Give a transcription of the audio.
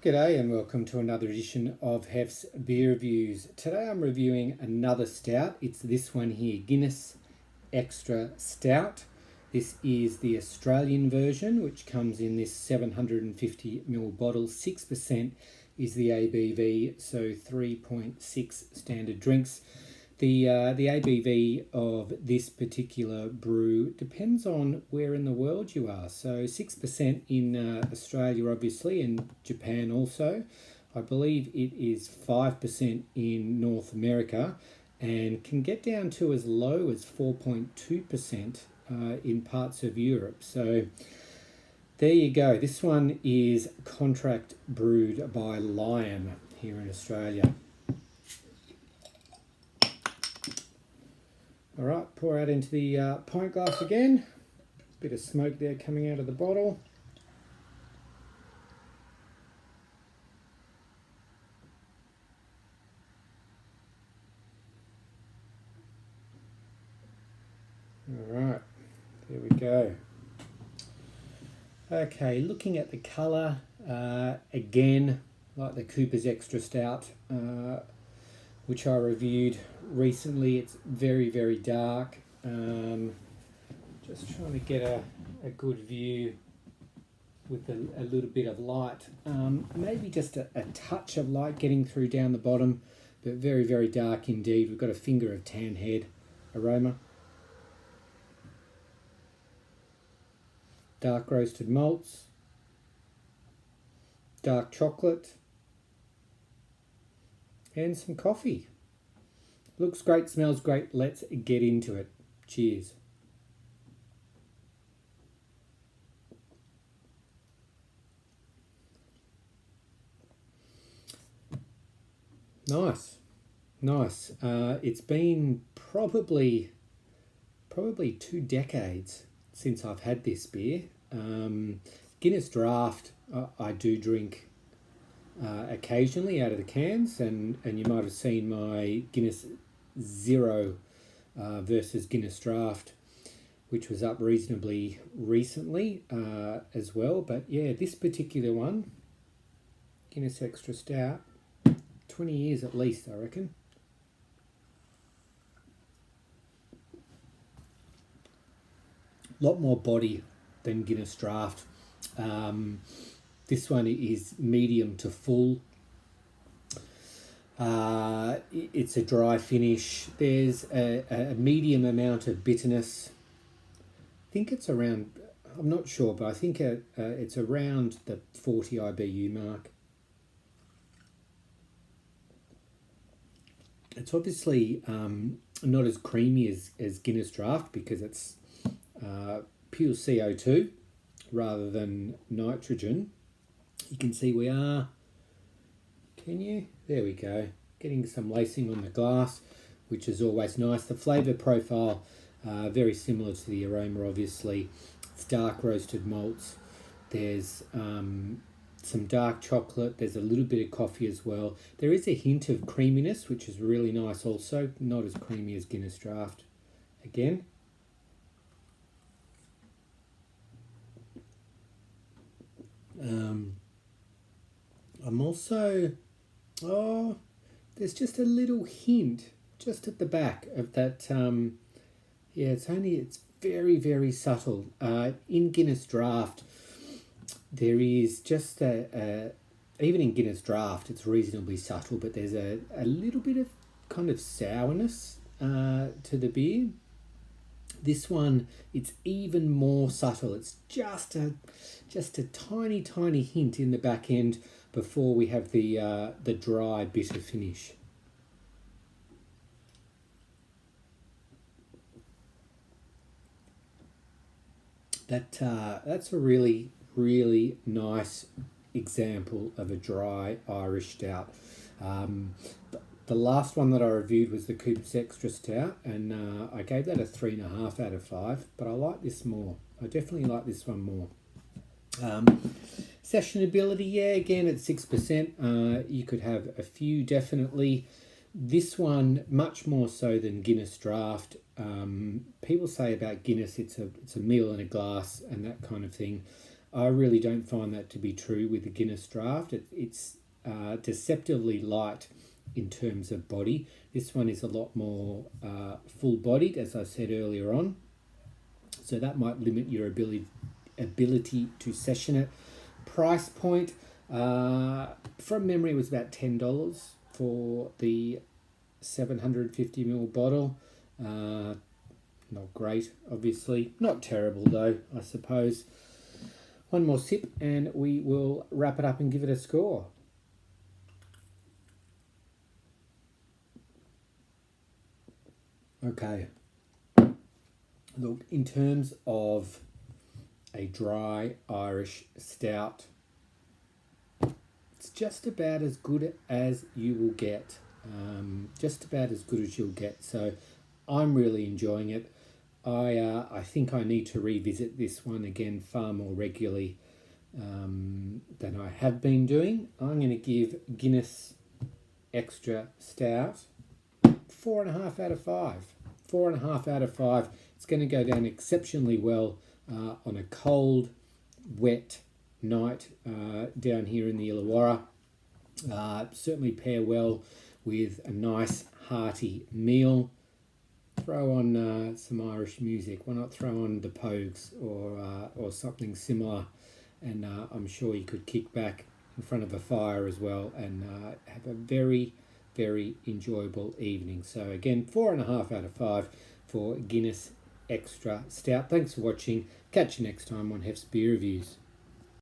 G'day and welcome to another edition of Hef's Beer Reviews. Today I'm reviewing another stout. It's this one here, Guinness Extra Stout. This is the Australian version, which comes in this 750ml bottle. 6% is the ABV, so 3.6 standard drinks. The ABV of this particular brew depends on where in the world you are. So 6% in Australia, obviously, and Japan also. I believe it is 5% in North America and can get down to as low as 4.2% in parts of Europe. So there you go. This one is contract brewed by Lion here in Australia. All right, pour out into the pint glass again. Bit of smoke there coming out of the bottle. All right, there we go. Okay, looking at the colour, again, like the Cooper's Extra Stout, which I reviewed recently. It's very, very dark. Just trying to get a good view with a little bit of light. Maybe just a touch of light getting through down the bottom, but very, very dark indeed. We've got a finger of tan head aroma. Dark roasted malts. Dark chocolate. And some coffee. Looks great, smells great. Let's get into it. Cheers. Nice. It's been probably 2 decades since I've had this beer. Guinness Draft, I do drink occasionally out of the cans, and you might have seen my Guinness Zero versus Guinness Draft, which was up reasonably recently as well. But yeah, this particular one, Guinness Extra Stout, 20 years at least, I reckon. A lot more body than Guinness Draft. This one is medium to full. It's a dry finish. There's a medium amount of bitterness. I think it's around, I'm not sure, but I think it's around the 40 IBU mark. It's obviously not as creamy as Guinness Draft because it's pure CO2 rather than nitrogen. You can see we are, can you? There we go. Getting some lacing on the glass, which is always nice. The flavour profile, very similar to the aroma, obviously. It's dark roasted malts. There's some dark chocolate. There's a little bit of coffee as well. There is a hint of creaminess, which is really nice also. Not as creamy as Guinness Draft. Again. I'm also, there's just a little hint just at the back of that. Yeah, it's very, very subtle. In Guinness Draft, there is just even in Guinness Draft, it's reasonably subtle, but there's a little bit of kind of sourness to the beer. This one, it's even more subtle. It's just a tiny, tiny hint in the back end before we have the dry, bitter finish. That's a really, really nice example of a dry Irish stout. The last one that I reviewed was the Cooper's Extra Stout, and I gave that a 3.5 out of 5, but I like this more. I definitely like this one more. Sessionability, yeah, again at 6%. You could have a few, definitely. This one, much more so than Guinness Draft. People say about Guinness, it's a meal in a glass and that kind of thing. I really don't find that to be true with the Guinness Draft. It's deceptively light in terms of body. This one is a lot more full-bodied, as I said earlier on. So that might limit your ability to session it. Price point, from memory, was about $10 for the 750ml bottle. Not great, obviously. Not terrible, though, I suppose. One more sip and we will wrap it up and give it a score. Okay. Look, in terms of a dry Irish stout, it's just about as good as you will get. Just about as good as you'll get. So I'm really enjoying it. I think I need to revisit this one again far more regularly than I have been doing. I'm going to give Guinness Extra Stout 4.5 out of 5. 4.5 out of 5. It's going to go down exceptionally well on a cold, wet night down here in the Illawarra. Certainly pair well with a nice hearty meal. Throw on some Irish music. Why not throw on the Pogues or something similar? And I'm sure you could kick back in front of a fire as well and have a very, very enjoyable evening. So again, 4.5 out of 5 for Guinness Extra Stout. Thanks for watching. Catch you next time on Hef's Beer Reviews.